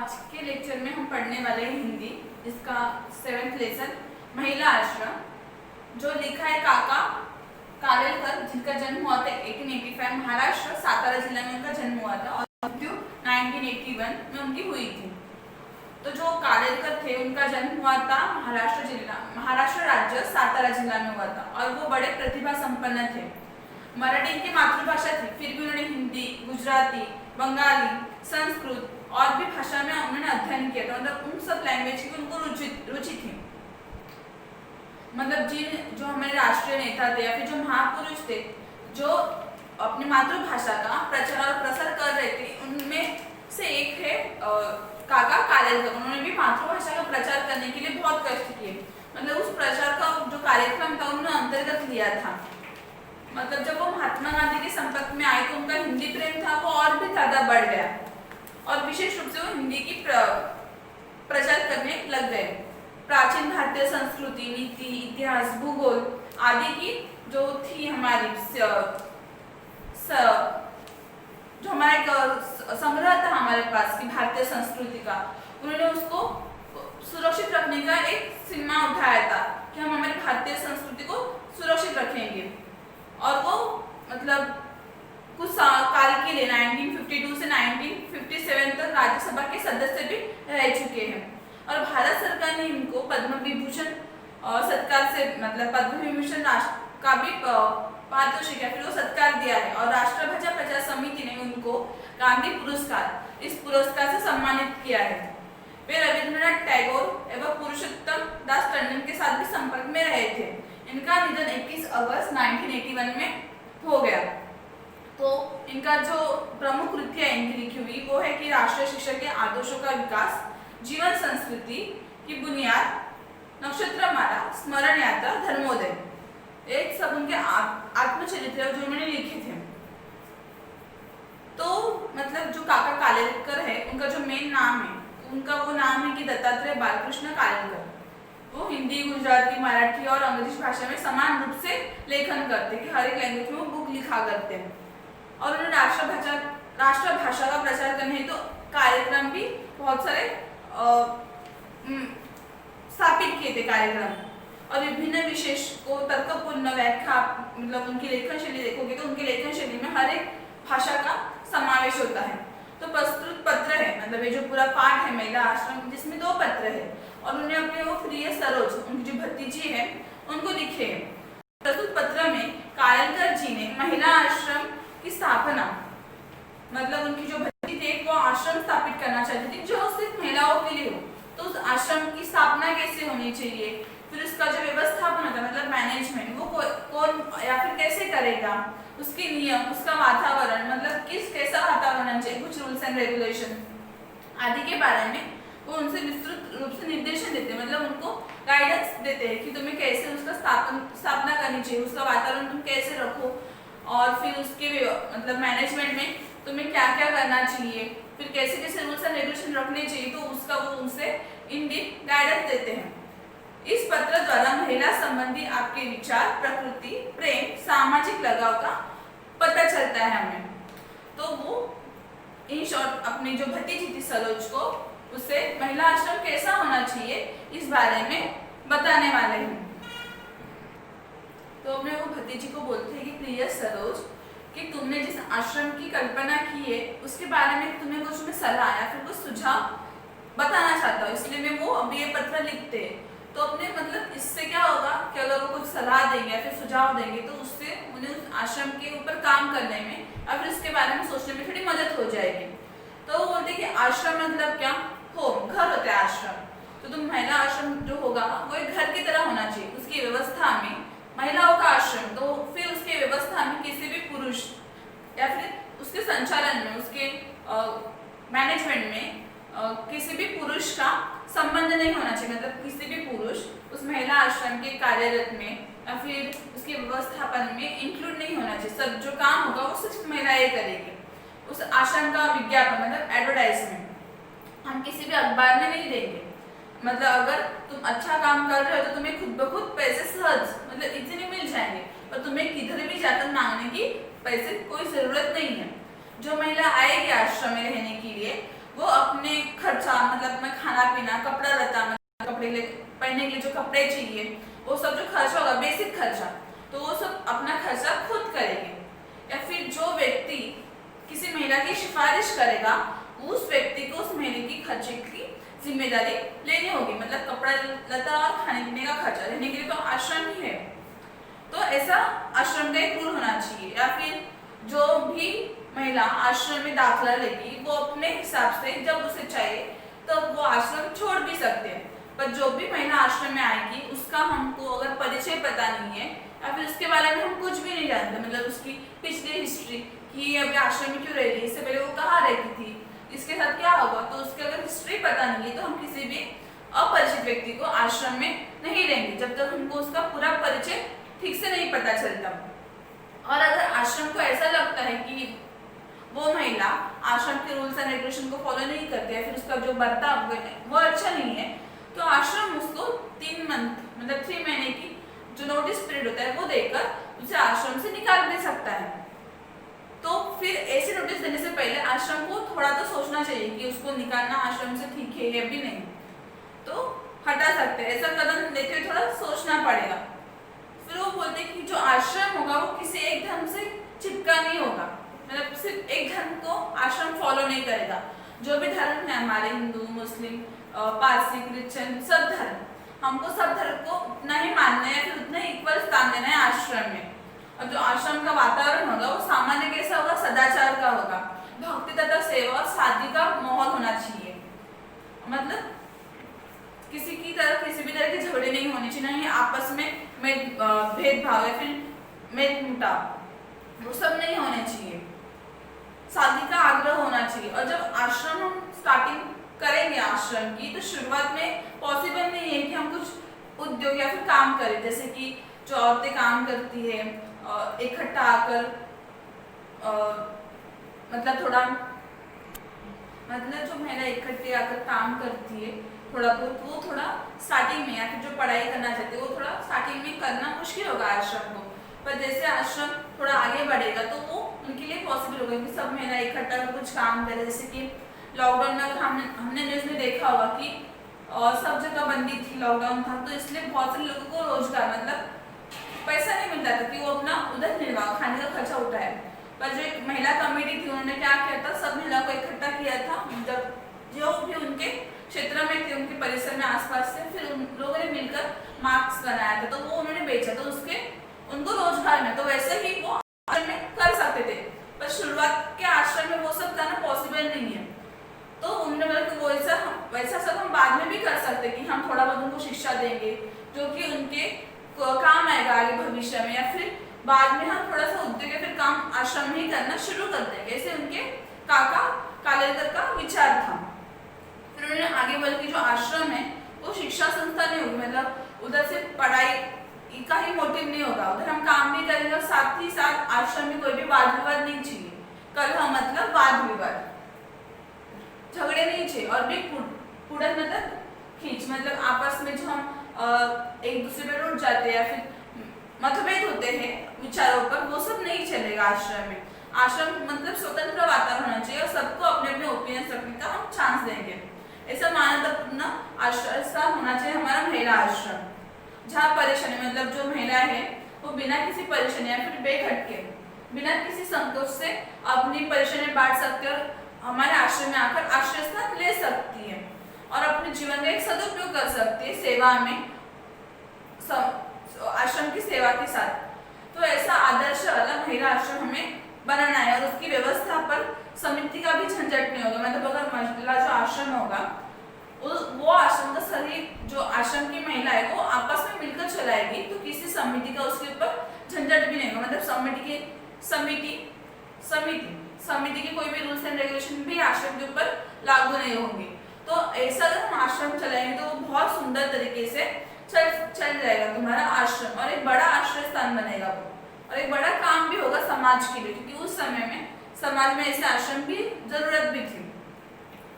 आज के लेक्चर में हम पढ़ने वाले हैं हिंदी, जिसका 7th लेसन महिला आश्रम, जो लिखा है काका कालेलकर, जिनका जन्म हुआ था 1885 महाराष्ट्र सातारा जिला में उनका जन्म हुआ था और मृत्यु 1981 में उनकी हुई थी। तो जो कालेलकर थे उनका जन्म हुआ था महाराष्ट्र राज्य सातारा जिला में हुआ था और वो बड़े प्रतिभा संपन्न थे। मराठी इनकी मातृभाषा थी, फिर भी उन्होंने हिंदी, गुजराती, बंगाली, संस्कृत और भी भाषा में उन्होंने अध्ययन किया था। मतलब उन सब लैंग्वेज की उनको रुचि थी। मतलब जो हमारे राष्ट्रीय नेता थे या फिर जो महापुरुष थे जो अपनी मातृभाषा का प्रचार और प्रसार कर रहे थे, उनमें से एक है काका कालेलकर। उन्होंने भी मातृभाषा का प्रचार करने के लिए बहुत कष्ट किए। मतलब उस प्रचार का जो कार्यक्रम था उन्होंने अंतर्गत लिया था। मतलब जब वो महात्मा गांधी के संपर्क में आए तो उनका हिंदी प्रेम था वो और भी ज्यादा बढ़ गया और विशेष रूप से वो हिंदी की प्रचार करने लग गए। प्राचीन भारतीय संस्कृति, नीति, इतिहास, भूगोल आदि की जो थी हमारी जो हमारा एक संग्रह था हमारे पास की भारतीय संस्कृति का, उन्होंने उसको सुरक्षित रखने का एक जिम्मा उठाया था कि हम हमारी भारतीय संस्कृति को सुरक्षित रखेंगे। और वो मतलब कुछ काल के लिए 1952 से 1957 तक राज्यसभा के सदस्य भी रह चुके हैं और भारत सरकार ने इनको पद्म विभूषण सत्कार से मतलब पद्म विभूषण का भी पारितोषिक या फिर वो सत्कार दिया है और राष्ट्रभाषा प्रचार समिति ने उनको गांधी पुरस्कार, इस पुरस्कार से सम्मानित किया है। वे रविंद्रनाथ टैगोर एवं पुरुषोत्तम दास टंडन के साथ भी संपर्क में रहे थे। इनका निधन 21 अगस्त 1981 में हो गया। तो इनका जो प्रमुख कृतियां इनकी लिखी हुई वो है कि राष्ट्रीय शिक्षा के आदर्शों का विकास, जीवन संस्कृति की बुनियाद, नक्षत्रमाला, स्मरण यात्रा, धर्मोदय, एक सब उनके आत्मचरित्र जो उन्होंने लिखे थे। तो मतलब जो काका कालेलकर है उनका जो मेन नाम है उनका वो नाम है कि दत्तात्रेय बालकृष्ण कालेलकर। वो हिंदी, गुजराती, मराठी और अंग्रेजी भाषा में समान रूप से लेखन करते कि हर एक लैंग्वेज में वो बुक लिखा करते हैं और उन्होंने राष्ट्रभाषा का प्रचार करने हेतु तो कार्यक्रम भी बहुत सारे स्थापित किए थे कार्यक्रम और विभिन्न विशेष को तर्कपूर्ण व्याख्या। मतलब उनकी लेखन शैली देखोगे तो उनकी लेखन शैली में हर एक भाषा का समावेश होता है। तो प्रस्तुत पत्र है, मतलब ये जो पूरा पाठ है महिला आश्रम, जिसमें 2 पत्र है और उन्होंने अपने वो प्रिय सरोज, उनकी जो भतीजी है, उनको लिखे हैं। प्रस्तुत पत्र में कालेलकर जी ने महिला आश्रम की स्थापना, मतलब उनकी जो भतीजी थी वो आश्रम स्थापित करना चाहती थी जो सिर्फ महिलाओं के लिए हो। तो उस आश्रम की स्थापना कैसे होनी चाहिए, फिर उसका जो व्यवस्थापन होता है मतलब मैनेजमेंट, वो कौन या फिर कैसे करेगा, उसके नियम, उसका वातावरण, मतलब कैसा वातावरण चाहिए, कुछ रूल्स एंड रेगुलेशन आदि के बारे में वो उनसे विस्तृत रूप से निर्देशन देते हैं। मतलब उनको गाइडेंस देते हैं कि तुम्हें कैसे उसका स्थापना करनी चाहिए, उसका वातावरण तुम कैसे रखो और फिर उसके मतलब मैनेजमेंट में तुम्हें क्या क्या करना चाहिए, फिर कैसे कैसे रूल्स एंड रेगुलेशन रखने चाहिए, तो उसका वो उनसे इन डीप गाइडेंस देते हैं। इस पत्र द्वारा महिला संबंधी आपके विचार, प्रकृति, प्रेम, सामाजिक लगाव का पता चलता है हमें। तो वो इन शॉर्ट अपनी जो भतीजी थी सरोज को उसे महिला आश्रम कैसा होना चाहिए इस बारे में बताने वाले हैं। तो अपने वो भतीजी को बोलते हैं कि प्रिय सरोज, कि तुमने जिस आश्रम की कल्पना की है उसके बारे में तुम्हें कुछ में सलाह या फिर कुछ सुझाव बताना चाहता हूँ, इसलिए मैं वो अभी ये पत्र लिखते हैं। तो अपने मतलब इससे क्या होगा कि अगर वो कुछ सलाह देंगे या फिर सुझाव देंगे तो उससे उन्हें उस आश्रम के ऊपर काम करने में या फिर उसके बारे में सोचने में थोड़ी मदद हो जाएगी। तो वो बोलते कि आश्रम मतलब क्या, होम, घर होता है आश्रम। तो तुम महिला आश्रम जो होगा वो एक घर की तरह होना चाहिए। उसकी व्यवस्था में महिलाओं का आश्रम, तो फिर उसके व्यवस्था में किसी भी पुरुष या फिर उसके संचालन में, उसके मैनेजमेंट में किसी भी पुरुष का संबंध नहीं होना चाहिए। मतलब किसी भी पुरुष उस महिला आश्रम के कार्यरत में या फिर उसके व्यवस्थापन में इंक्लूड नहीं होना चाहिए। सब जो काम होगा वो सिर्फ महिलाएं करेगी। उस आश्रम का विज्ञापन मतलब एडवर्टाइजमेंट हम किसी भी अखबार में नहीं देंगे। मतलब अगर तुम अच्छा काम कर रहे हो तो तुम्हें खुद ब खुद पैसे सहज मतलब इजीली मिल जाएंगे और तुम्हें किधर भी जाकर मांगने की पैसे कोई जरूरत नहीं है। जो महिला आएगी आश्रम में रहने के लिए वो अपने खर्चा मतलब में खाना पीना, कपड़ा लता, मतलब कपड़े पहनने के लिए जो कपड़े चाहिए, वो सब जो खर्चा होगा बेसिक खर्चा, तो वो सब अपना खर्चा खुद करेंगे। या फिर जो व्यक्ति किसी महिला की सिफारिश करेगा, उस व्यक्ति को उस महीने की खर्चे की जिम्मेदारी लेनी होगी, मतलब कपड़ा लता और खाने पीने का खर्चा। रहने के लिए तो आश्रम ही है, तो ऐसा आश्रम का एक रूल होना चाहिए। या फिर जो भी महिला आश्रम में दाखिला लेगी, वो अपने हिसाब से जब उसे चाहिए तो वो आश्रम छोड़ भी सकते हैं। पर जो भी महिला आश्रम में आएगी, उसका हमको अगर परिचय पता नहीं है या फिर उसके बारे में हम कुछ भी नहीं जानते, मतलब उसकी पिछली हिस्ट्री कि ये अभी आश्रम में क्यों रह रही है, इससे पहले वो कहाँ रहती थी, इसके साथ क्या होगा, तो उसकी अगर हिस्ट्री पता नहीं है तो हम किसी भी अपरिचित व्यक्ति को आश्रम में नहीं लेंगे जब तक हमको उसका पूरा परिचय ठीक से नहीं पता चलता। और अगर आश्रम को ऐसा लगता है कि वो महिला आश्रम के रूल्स एंड रेगुलेशन को फॉलो नहीं करती है, फिर उसका जो बर्ताव वो अच्छा नहीं है, तो आश्रम उसको 3 मंथ मतलब 3 महीने की जो नोटिस पीरियड होता है वो देकर उसे आश्रम से निकाल भी सकता है। तो फिर ऐसे नोटिस देने से पहले आश्रम को थोड़ा तो सोचना चाहिए कि उसको निकालना आश्रम से ठीक है या भी नहीं, तो हटा सकते हैं। ऐसा कदम लेते हुए थोड़ा सोचना पड़ेगा। फिर वो बोलते हैं कि जो आश्रम होगा वो किसी एक धर्म से चिपका नहीं होगा, मतलब सिर्फ एक धर्म को आश्रम फॉलो नहीं करेगा। जो भी धर्म है हमारे, हिंदू, मुस्लिम, पारसी, क्रिश्चियन, सब धर्म, हमको सब धर्म को उतना ही मानना है, फिर उतना ही इक्वल स्थान देना है आश्रम में। और जो आश्रम का वातावरण होगा वो सामान्य कैसा होगा, सदाचार का होगा, भक्ति तथा सेवा और शादी का माहौल होना चाहिए। मतलब किसी भी तरह के झगड़े नहीं होने चाहिए, नहीं आपस में भेदभाव या फिर मेल मुटाव, वो सब नहीं होने चाहिए। शादी का आग्रह होना चाहिए। और जब आश्रम हम स्टार्टिंग करेंगे आश्रम की, तो शुरुआत में पॉसिबल नहीं है कि हम कुछ उद्योग या फिर काम करें, जैसे कि जो औरतें काम करती है इकट्ठा आकर, मतलब थोड़ा मतलब जो महिला इकट्ठे आकर काम करती है थोड़ा बहुत, वो थोड़ा स्टार्टिंग में या फिर जो पढ़ाई करना चाहते हैं वो थोड़ा स्टार्टिंग में करना मुश्किल होगा आश्रम को। पर जैसे आश्रम थोड़ा आगे बढ़ेगा तो वो उनके लिए पॉसिबल होगा कि सब महिला इकट्ठा कर कुछ काम करे। जैसे कि लॉकडाउन में अगर हमने न्यूज़ में देखा होगा कि सब जगह बंदी थी, लॉकडाउन था, तो इसलिए बहुत से लोगों को रोजगार मतलब पैसा नहीं मिलता था कि वो अपना उधर निर्वाह खाने का खर्चा उठाए। पर जो एक महिला कमेटी थी उन्होंने क्या किया था, सब महिला को इकट्ठा किया था, जब जो भी उनके क्षेत्र में थे, उनके परिसर में आसपास से, फिर उन लोगों ने मिलकर मास्क बनाया था, तो वो उन्होंने बेचा, तो उसके उनको रोजगार में, तो वैसे ही वो आश्रम में कर सकते थे। पर शुरुआत के आश्रम में वो सब करना पॉसिबल नहीं है, तो उन्होंने बोला कि वैसा सब हम बाद में भी कर सकते कि हम थोड़ा बहुत उनको शिक्षा देंगे जो कि उनके काम आएगा आगे भविष्य में, या फिर बाद में हम थोड़ा सा उद्योग या फिर काम आश्रम में ही करना शुरू कर देंगे। ऐसे उनके काका कालेकर का विचार था। फिर उन्होंने आगे बोला कि जो आश्रम है वो शिक्षा संस्था नहीं होगी, मतलब उधर से पढ़ाई का ही मोटिव नहीं होगा, उधर हम काम भी करेंगे और साथ ही साथ आश्रम में कोई भी वाद विवाद नहीं चाहिए, कलह मतलब वाद विवाद, झगड़े नहीं चाहिए। और भी पुड़न मतलब खींच, मतलब आपस में जो हम एक दूसरे पे रुठ जाते हैं या फिर मतभेद होते हैं विचारों पर, वो सब नहीं चलेगा आश्रम में। आश्रम मतलब स्वतंत्र वातावरण होना चाहिए और सबको अपने अपने ओपिनियन रखने का हम चांस देंगे। ऐसा मान्यतापूर्ण आश्रम होना चाहिए हमारा महिला आश्रम, जहाँ परेशानी मतलब जो महिला है वो बिना किसी परेशानी या फिर बेखटके बिना किसी संकोच से अपनी परेशानी बांट सकते और हमारे आश्रम में आकर आश्रय स्थान ले सकती है और अपने जीवन का एक सदुपयोग कर सकती है सेवा में, आश्रम की सेवा के साथ। तो ऐसा आदर्श वाला महिला आश्रम हमें बनाना है और उसकी व्यवस्था पर समिति का भी झंझट नहीं होगा। मतलब अगर महिला जो आश्रम होगा वो आश्रम का सभी जो आश्रम की महिला है वो आपस में मिलकर चलाएगी, तो किसी समिति का उसके ऊपर झंझट भी नहीं होगा। मतलब समिति के कोई भी रूल्स एंड रेगुलेशन भी आश्रम के ऊपर लागू नहीं होंगे। तो ऐसा अगर हम आश्रम चलाएंगे तो वो बहुत सुंदर तरीके से चल जाएगा तुम्हारा आश्रम और एक बड़ा आश्रय स्थान बनेगा वो, और एक बड़ा काम भी होगा समाज के लिए, क्योंकि उस समय में समाज में ऐसे आश्रम की जरूरत भी थी।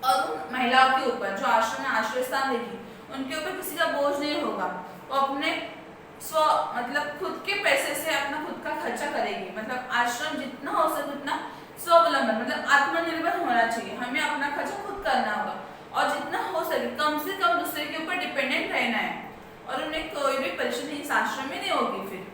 और उन महिलाओं के ऊपर जो आश्रम में आश्रय स्थान देगी उनके ऊपर किसी का बोझ नहीं होगा, वो अपने मतलब खुद के पैसे से अपना खुद का खर्चा करेगी। मतलब आश्रम जितना हो सके उतना स्वावलंबन मतलब आत्मनिर्भर होना चाहिए, हमें अपना खर्चा खुद करना होगा और जितना हो सके कम से कम दूसरे के ऊपर डिपेंडेंट रहना है और उन्हें कोई भी परेशानी इस आश्रम में नहीं होगी। फिर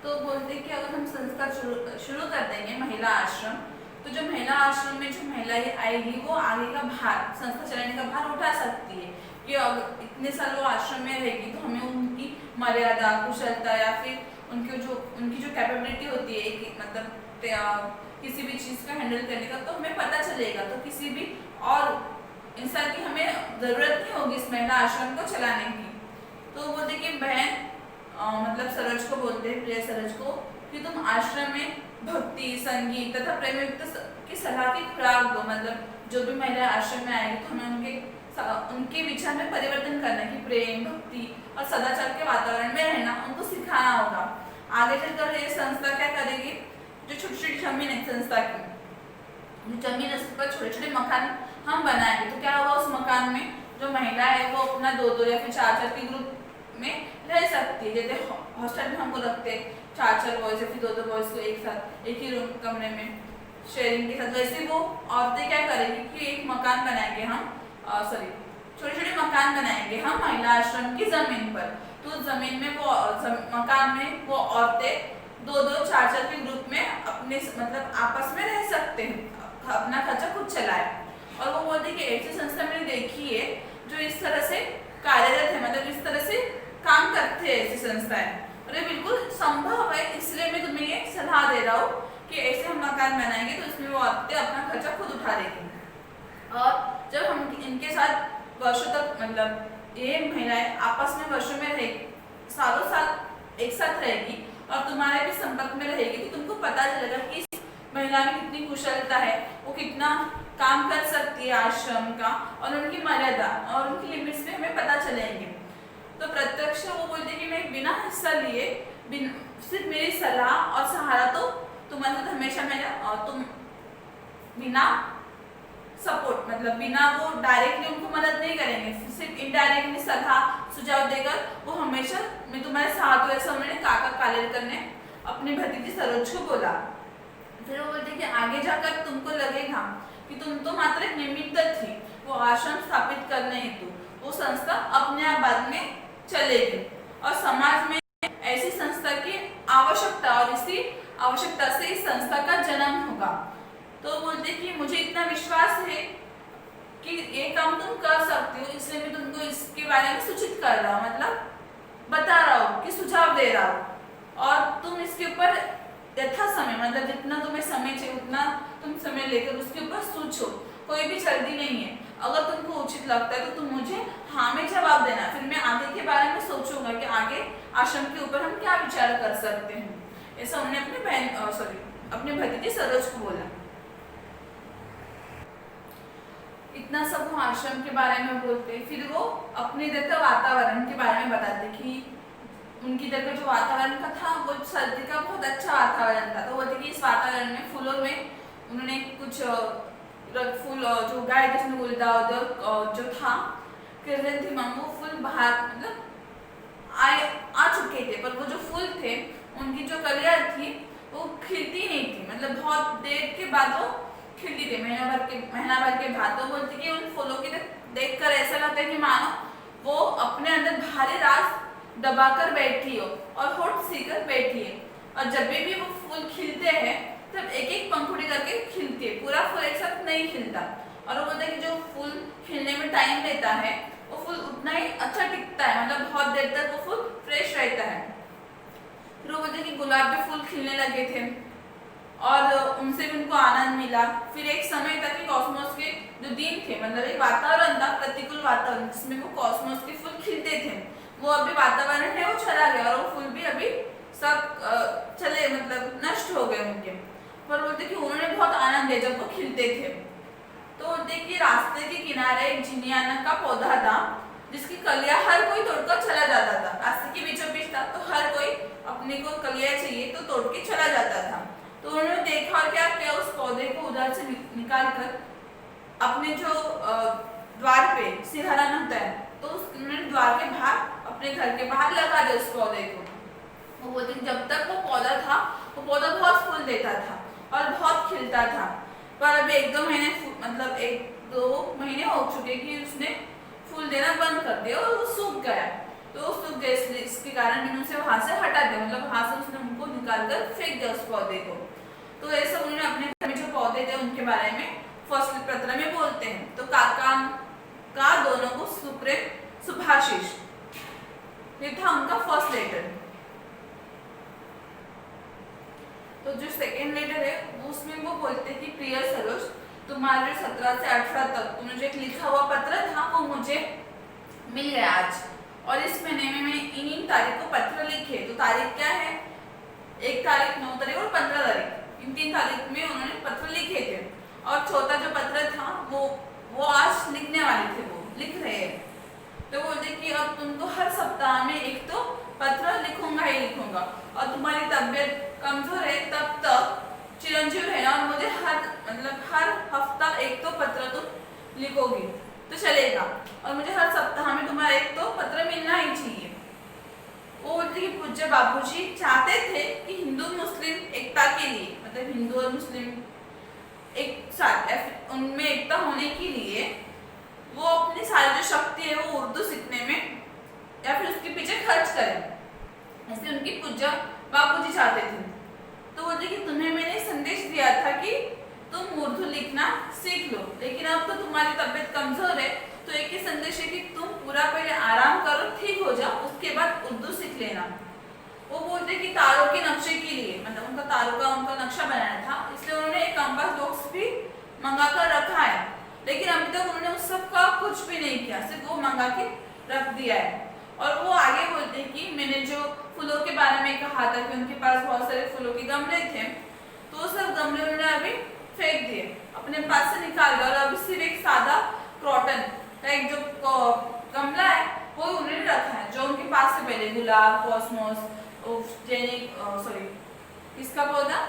तो बोलते कि अगर हम संस्कार शुरू कर देंगे महिला आश्रम, तो जो महिला आश्रम में जो महिलाएं आएगी वो आगे का भार, संस्था चलाने का भार उठा सकती है कि अगर इतने साल वो आश्रम में रहेगी तो हमें उनकी मर्यादा, कुशलता या फिर उनकी जो कैपेबिलिटी होती है कि मतलब किसी भी चीज़ का हैंडल करने का, तो हमें पता चलेगा। तो किसी भी और इंसान की हमें ज़रूरत नहीं होगी इस महिला आश्रम को चलाने की। तो बोलते कि बहन मतलब सरोज को बोलते हैं, प्रिय सरोज को, कि तुम आश्रम में भक्ति, संगीत तथा प्रेम युक्त की सलाह की खुराक दो। मतलब जो भी महिला आश्रम में आएगी तो हमें उनके विचार में परिवर्तन करना कि प्रेम, भक्ति और सदाचार के वातावरण में रहना उनको सिखाना होगा। आगे चलकर ये संस्था क्या करेगी, जो छोटी छोटी जमीन है संस्था की, जो जमीन है उस पर छोटे छोटे मकान हम बनाएंगे। तो क्या होगा, उस मकान में जो महिला है वो अपना 2-2 या फिर 4-4 के ग्रुप में रह सकती है। जैसे हॉस्टल में हमको रखते हैं 4-4 बॉयज या फिर 2-2 बॉयज को एक साथ एक ही रूम कमरे में शेयरिंग के साथ, वैसे वो औरतें क्या करेगी कि एक मकान बनाएंगे हम, छोटे छोटे मकान बनाएंगे हम महिला आश्रम की जमीन पर। तो जमीन में वो मकान में वो औरतें 2-2, 4-4 के ग्रुप में अपने मतलब आपस में रह सकते हैं, अपना खर्चा खुद चलाए। और वो बोलते कि ऐसी संस्था मैंने देखी है जो इस तरह से कार्यरत है, मतलब इस तरह से काम करते हैं ऐसी संस्थाएं, और ये बिल्कुल संभव है। इसलिए मैं तुम्हें ये सलाह दे रहा हूँ कि ऐसे हम मकान बनाएंगे तो इसमें वो औरतें अपना खर्चा खुद उठा देंगी। और जब हम इनके साथ वर्षों तक मतलब ये महिलाएं आपस में वर्षों में रहे, सालों साल एक साथ रहेगी और तुम्हारे भी संपर्क में रहेगी, तो तुमको पता चलेगा कि इस महिला में कितनी कुशलता है, वो कितना काम कर सकती है आश्रम का, और उनकी मर्यादा और उनकी लिमिट्स में हमें पता चलेंगे। तो प्रत्यक्ष वो बोलते कि मैं बिना हिस्सा लिए सिर्फ मेरी सलाह और सहारा तो तुम्हारे साथ हमेशा मेरा, तुम बिना सपोर्ट मतलब बिना वो डायरेक्टली उनको मदद नहीं करेंगे, सिर्फ इनडायरेक्टली सलाह सुझाव देकर वो हमेशा मैं तुम्हारे साथ हूँ, ऐसा उन्होंने काका कालेलकर ने अपनी भतीजी सरोज को बोला। फिर वो बोलते कि आगे जाकर तुमको लगेगा कि तुम तो मात्र एक निमित्त थी वो आश्रम स्थापित करने हेतु, वो संस्था अपने आप बाद में चलेगी और समाज में ऐसी संस्था की आवश्यकता और इसी आवश्यकता से इस संस्था का जन्म होगा। तो बोलते कि मुझे इतना विश्वास है कि ये काम तुम कर सकती हो, इसलिए मैं तुमको इसके बारे में सूचित कर रहा हूँ, मतलब बता रहा हूँ कि सुझाव दे रहा हूँ, और तुम इसके ऊपर यथा समय मतलब जितना तुम्हें समय चाहिए उतना तुम समय लेकर उसके ऊपर सोचो, कोई भी जल्दी नहीं है। अगर तुमको उचित लगता है तो तुम मुझे हाँ में जवाब देना, फिर मैं आगे के बारे में सोचूंगा कि आगे आश्रम के ऊपर हम क्या विचार कर सकते हैं। ऐसा उन्होंने अपने भतीजे सरोज को बोला। इतना सब वो आश्रम के बारे में बोलते, फिर वो अपने इधर का वातावरण के बारे में बताते कि उनकी इधर का जो वातावरण का था वो सर्दी का बहुत अच्छा वातावरण था। तो बोलते कि इस वातावरण में फूलों में उन्होंने कुछ फूल जो गाय जिसमें गुलदाउद जो था क्रिसेंथेमम, वो फूल बाहर मतलब आ चुके थे, पर वो जो फूल थे उनकी जो कलियां थी वो खिलती नहीं थी, मतलब बहुत देर के बाद वो खिलती थी, महीना भर के बाद। तो बोलती कि उन फूलों की देखकर ऐसा लगता है कि मानो वो अपने अंदर भारी राज दबाकर बैठी हो और होठ सीकर बैठी है, और जब भी वो फूल खिलते हैं तब एक एक पंखुड़ी करके खिलती है, पूरा फूल एक साथ नहीं खिलता। और वो बोलते हैं कि जो फूल खिलने में टाइम लेता है वो फूल उतना ही अच्छा टिकता है, मतलब बहुत देर तक वो फूल फ्रेश रहता है। फिर वो बोलते हैं कि गुलाब के फूल खिलने लगे थे और उनसे भी उनको आनंद मिला। फिर एक समय तक कि कॉस्मोस के जो दिन थे, मतलब एक वातावरण था प्रतिकूल वातावरण जिसमें वो कॉस्मोस के फूल खिलते थे, वो अभी वातावरण है वो चला गया और वो फूल भी अभी सब चले मतलब नष्ट हो गए उनके। पर बोलते कि उन्होंने बहुत आनंद लिया जब वो खिलते थे। तो बोलते कि रास्ते के किनारे एक जिनियाना का पौधा था जिसकी कलियां हर कोई तोड़कर चला जाता था, रास्ते के बीचों बीच था तो हर कोई अपने को कलियां चाहिए तो तोड़ के चला जाता था। तो उन्होंने देखा और क्या किया, उस पौधे को उधर से निकाल कर अपने जो द्वार पे सिरहाना होता है तो उन्होंने द्वार के बाहर अपने घर के बाहर लगा दिया उस पौधे को। वो बोलते कि जब तक वो पौधा था वो पौधा बहुत फूल देता था और बहुत खिलता था, पर अभी 1-2 महीने मतलब 1-2 महीने हो चुके कि उसने फूल देना बंद कर दिया और वो सूख गया। तो वो सूख गया, इसलिए इसके कारण मैंने उसे वहां से हटा दिया, मतलब वहां से उसने उनको निकाल कर फेंक दिया उस पौधे को। तो ऐसा उन्होंने अपने घर में जो पौधे थे उनके बारे में फर्स्ट पत्र में बोलते हैं। तो काका का दोनों को सुप्रेम सुभाषिष, ये था उनका फर्स्ट लेटर। तो जो सेकेंड लेटर है उसमें वो बोलते हैं कि प्रिय सरोज, तुम्हारे 17 से 18 तक तुमने जो एक लिखा हुआ पत्र था वो मुझे मिल गया आज, और इस महीने में मैंने इन तारीख को पत्र लिखे। तो तारीख क्या है, 1 तारीख, 9 तारीख और 15 तारीख, इन 3 तारीख में उन्होंने पत्र लिखे थे। और चौथा जो पत्र था वो आज लिखने वाले थे, वो लिख रहे हैं। तो बोलते कि अब तुमको हर सप्ताह में एक तो पत्र लिखूंगा ही लिखूंगा, और तुम्हारी तबीयत कमजोर है तब तक चिरंजीव रहना, और मुझे हर हफ्ता एक तो पत्र तुम लिखोगी तो चलेगा, और मुझे हर सप्ताह में तुम्हारा एक तो पत्र मिलना ही चाहिए। वो बोलते कि पूज्य बाबूजी चाहते थे कि हिंदू मुस्लिम एकता के लिए, मतलब हिंदू और मुस्लिम एक साथ उनमें एकता होने के लिए वो अपनी सारी जो शक्ति है वो उर्दू सीखने में या फिर उसके पीछे खर्च करें, ऐसे उनकी पूज्य बाबूजी चाहते थे। तो बोलते कि तुम्हें मैंने संदेश दिया था कि तुम उर्दू लिखना सीख लो, लेकिन अब तो तुम्हारी तबीयत कमजोर है, तो एक ही संदेश है कि तुम पूरा पहले आराम करो, ठीक हो जाओ, उसके बाद उर्दू सीख लेना। वो बोलते कि तारों के नक्शे के लिए, मतलब उनका तारों का उनका नक्शा बनाना था, इसलिए उन्होंने एक कंपास बॉक्स भी मंगा कर रखा है, लेकिन अभी तक उन्होंने उस सब का कुछ भी नहीं किया, सिर्फ वो मंगा के रख दिया है। और वो आगे बोलते हैं कि मैंने जो फूलों के बारे में कहा था कि उनके पास बहुत सारे फूलों के गमले थे, तो सब गमले उन्होंने अभी फेंक दिए, अपने पास से निकाल दिया, और अभी सिर्फ एक सादा क्रॉटन का एक जो गमला है वो उन्होंने रखा है, जो उनके पास से पहले गुलाब, कॉस्मोस, इसका पौधा,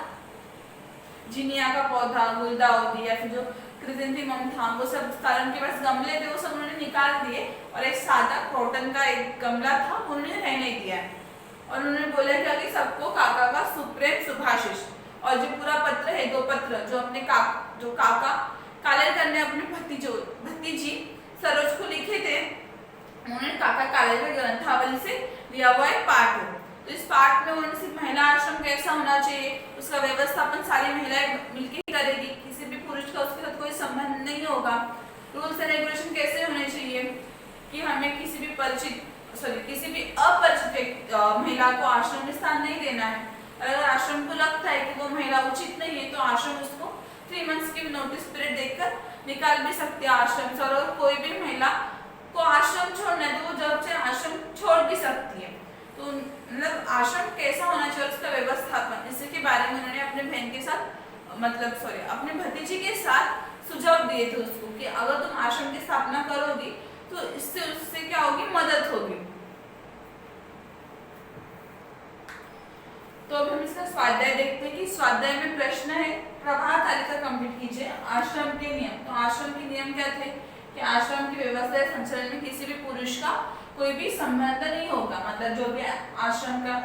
जिनिया का पौधा, गुलदाउदी या फिर जो क्रिसेंथेमम था, वो सब सारे उनके पास गमले थे, वो सब उन्होंने निकाल दिए, और एक सादा कॉटन का एक गमला था उन्होंने रहने दिया। और उन्होंने बोला कि सबको काका का सुप्रेम सुभाषिष, और जो पूरा पत्र है 2 पत्र जो अपने काका कालेलकर ने अपने भतीजी सरोज को लिखे थे, उन्होंने काका कालेलकर ग्रंथावली से लिया हुआ एक पाठ है। तो इस पाठ में उन्होंने सिर्फ महिला आश्रम कैसा होना चाहिए, उसका व्यवस्थापन सारी महिलाएं मिलकर ही करेगी, किसी भी पुरुष का उसके साथ कोई संबंध नहीं होगा। रूल्स एंड रेगुलेशन कैसे होने चाहिए कि हमें किसी भी अपरिचित महिला को आश्रम में स्थान नहीं देना है। अगर आश्रम को लगता है कि वो महिला उचित नहीं है तो आश्रम उसको 3 मंथ्स की नोटिस पीरियड देकर निकाल भी सकते हैं आश्रम से, और अगर कोई भी महिला को आश्रम छोड़ना है तो वो जब से आश्रम छोड़ भी सकती है। तो मतलब आश्रम कैसा होना चाहिए, उसका व्यवस्थापन, इसके बारे में उन्होंने अपने बहन के साथ अपने भतीजी के साथ सुझाव दिए थे उसको कि अगर तुम आश्रम की स्थापना करोगी तो इससे उससे क्या होगी, मदद होगी। तो अब हम इसका स्वाध्याय देखते हैं कि स्वाध्याय में प्रश्न है, प्रभाव तालिका कंप्लीट कीजिए। आश्रम के नियम, तो आश्रम के नियम क्या थे कि आश्रम की व्यवस्था या संचालन में किसी भी पुरुष का कोई भी संबंध नहीं होगा, मतलब जो भी आश्रम का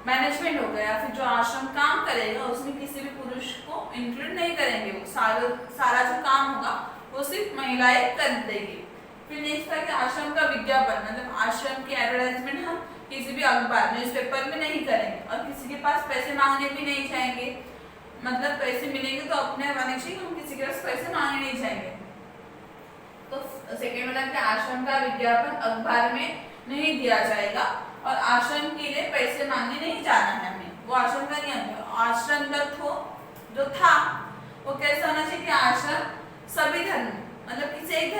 मैनेजमेंट होगा या फिर जो आश्रम काम करेगा उसमें किसी भी पुरुष को इंक्लूड नहीं करेंगे, वो सारा जो काम होगा वो सिर्फ महिलाएं कर देगी। फिर नेक्स्ट था कि आश्रम का विज्ञापन, मतलब आश्रम की एडवर्टाइजमेंट हम किसी भी अखबार न्यूज़पेपर में नहीं करेंगे, और किसी के पास पैसे मांगने भी नहीं जाएंगे, मतलब पैसे मिलेंगे तो अपने वाले चाहिए, हम किसी के पास पैसे मांगने नहीं जाएंगे। तो सेकेंड वाला कि आश्रम का विज्ञापन अखबार में नहीं दिया जाएगा, और आश्रम के लिए पैसे मांगने नहीं जाना है हमें, वो आश्रम का नियम है। आश्रम जो था वो कैसा होना चाहिए कि आश्रम सभी धर्म, मतलब किसी एक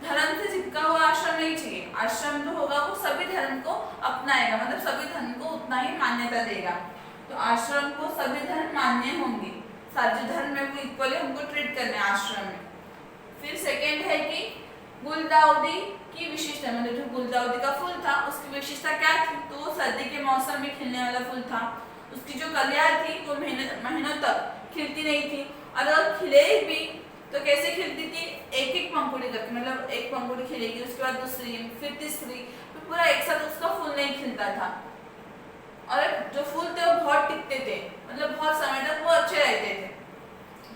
धर्म से चिपका हुआ आश्रम नहीं चाहिए, आश्रम जो होगा वो सभी धर्म को अपनाएगा, मतलब सभी धर्म को उतना ही मान्यता देगा। तो आश्रम को सभी धर्म मान्य होंगे, सारे धर्म में वो इक्वली हमको ट्रीट करने आश्रम में। फिर सेकेंड है कि गुलदाउदी की विशेषता, मतलब जो गुलदाउदी का फूल था उसकी विशेषता क्या थी, तो वो सर्दी के मौसम में खिलने वाला फूल था, उसकी जो कलियां थी वो महीनों तक खिलती नहीं थी, और अगर खिले भी तो कैसे खिलती थी, एक पंखुड़ी करके, मतलब एक पंखुड़ी खिलेगी, उसके बाद दूसरी, फिर तीसरी, फिर पूरा एक साथ उसका फूल नहीं खिलता था। और जो फूल थे वो बहुत टिकते थे, मतलब बहुत समय तक वो अच्छे रहते थे।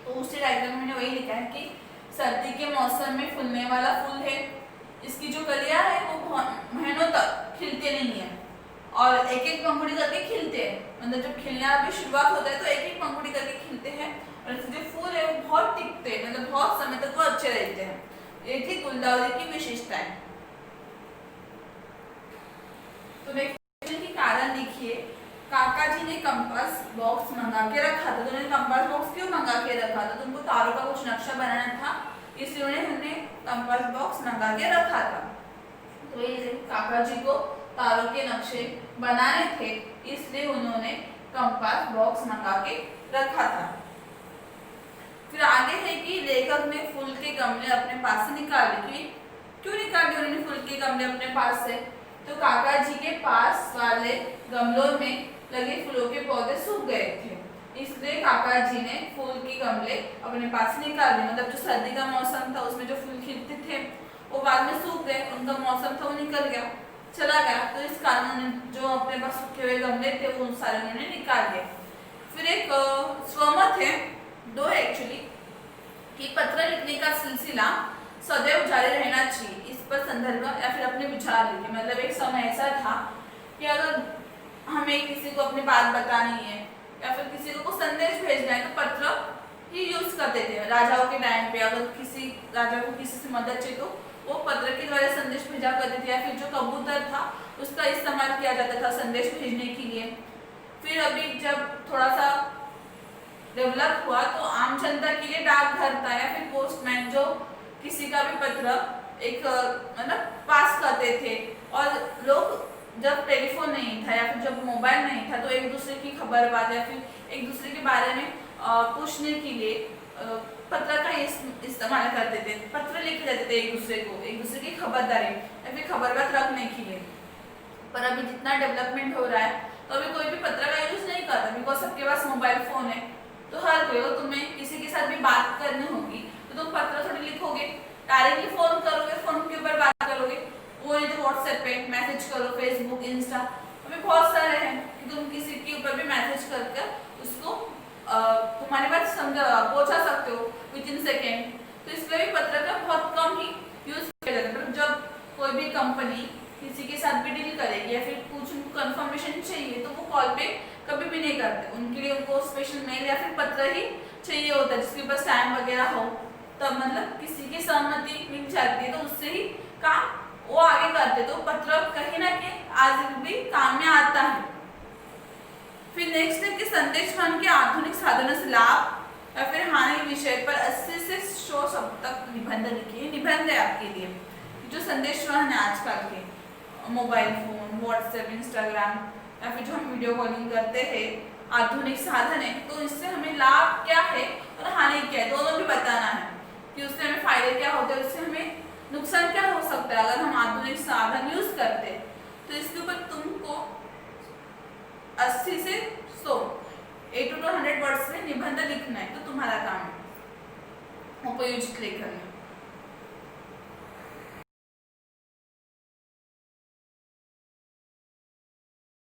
तो उसी डायग्राम में मैंने वही लिखा है कि सर्दी के मौसम में फूलने वाला फूल है, इसकी जो कलियां है वो बहुत महीनों तक खिलते नहीं है और एक एक पंखुड़ी करके खिलते हैं, मतलब जब खिलना भी शुरुआत होता है तो एक एक पंखुड़ी करके खिलते हैं और इसके जो फूल है वो बहुत टिकते हैं, मतलब बहुत समय तक वो अच्छे रहते हैं। ये थी गुलदाउदी की विशेषताएं। तो नेक्स्ट की कारण देखिए, काका जी ने कंपास बॉक्स मंगा के रखा था। तो उन्होंने कंपास बॉक्स क्यों मंगा के रखा था? तो उनको तारों का कुछ नक्शा बनाना था, इसलिए उन्होंने कंपास बॉक्स मंगा के रखा था। तो ये काका जी को तारों के नक्शे बनाने थे, इसलिए उन्होंने कंपास बॉक्स मंगा के रखा था। फिर आगे है कि लेखक ने फूल के गमले अपने पास से निकाले। क्यों निकाले उन्होंने फूल के गमले अपने पास से? तो काका जी के पास वाले गमलों में लगे फूलों के पौधे सूख गए थे, इसलिए काका जी ने फूल के गमले अपने पास से निकाले। मतलब जो सर्दी का मौसम था उसमें जो फूल खिलते थे वो बाद में सूख गए, उनका मौसम था वो निकल गया, चला गया, तो इस कारण उन्होंने जो अपने पास सूखे हुए गमले थे वो सारे उन्होंने निकाल दिए। फिर एक स्वमत है, दो है एक्चुअली, कि पत्र लिखने का सिलसिला सदैव जारी रहना चाहिए। इस पर संदर्भ या फिर अपने विचार लिखे। मतलब एक समय ऐसा था कि अगर हमें किसी को अपनी बात बतानी है या फिर किसी को संदेश भेजना है तो पत्र ही यूज करते थे। राजाओं के टाइम पे अगर किसी राजा को किसी से मदद चाहिए तो वो पत्र के द्वारा संदेश भेजा करते थे, या फिर जो कबूतर था उसका इस्तेमाल किया जाता था संदेश भेजने के लिए। फिर अभी जब थोड़ा सा डेवलप हुआ तो आम जनता के लिए डाकघर था या फिर पोस्टमैन जो किसी का भी पत्र एक मतलब पास करते थे। और लोग जब टेलीफोन नहीं था या फिर जब मोबाइल नहीं था तो एक दूसरे की खबर बात या फिर एक दूसरे के बारे में पूछने के लिए पत्र का इस्तेमाल करते थे। पत्र लिखे जाते थे एक दूसरे को, एक दूसरे की खबरदारी या फिर खबर बात रखने के लिए। पर अभी जितना डेवलपमेंट हो रहा है तो अभी कोई भी पत्र का यूज नहीं करता, बिकॉज सबके पास मोबाइल फोन है। तो हर कोई, अगर तुम्हें किसी के साथ भी बात करनी होगी तो तुम पत्र थोड़ी लिखोगे, डायरेक्टली फोन करोगे, फोन के ऊपर बात करोगे। वो नहीं तो व्हाट्सएप पे मैसेज करो, फेसबुक, इंस्टा, अभी बहुत सारे हैं कि तुम किसी के ऊपर भी मैसेज कर उसको तुम्हारे पास पहुंचा सकते हो विदिन सेकेंड। तो इसलिए भी पत्र का बहुत कम ही यूज किया जाता है। मतलब जब कोई भी कंपनी किसी के साथ भी डील करेगी या फिर कुछ उनको कंफर्मेशन चाहिए तो वो कॉल पे कभी भी नहीं करते, उनके लिए उनको स्पेशल मेल या फिर पत्र ही चाहिए होता है जिसके ऊपर स्टैम्प वगैरह हो, तब मतलब किसी की सहमति मिल जाती है तो उससे ही काम वो आगे करते। तो पत्र कहीं ना कहीं आज भी काम में आता है। फिर नेक्स्ट है कि संदेश वहन के आधुनिक साधनों से लाभ या फिर हानि विषय पर 80 से 100 शब्द तक निबंध लिखिए। निबंध है आपके लिए जो संदेश वहन है आजकल के मोबाइल फोन, व्हाट्सएप, इंस्टाग्राम या फिर जो हम वीडियो कॉलिंग करते हैं, आधुनिक साधन है, तो इससे हमें लाभ क्या है और हानि क्या है दोनों भी बताना है कि उससे हमें फायदे क्या होते हैं, उससे हमें नुकसान क्या हो सकता है अगर हम आधुनिक साधन यूज करते हैं। तो इसके ऊपर तुमको 80 से 100 80 to 100 वर्ड्स में निबंध लिखना है, तो तुम्हारा काम है उपयोजित लेखन में।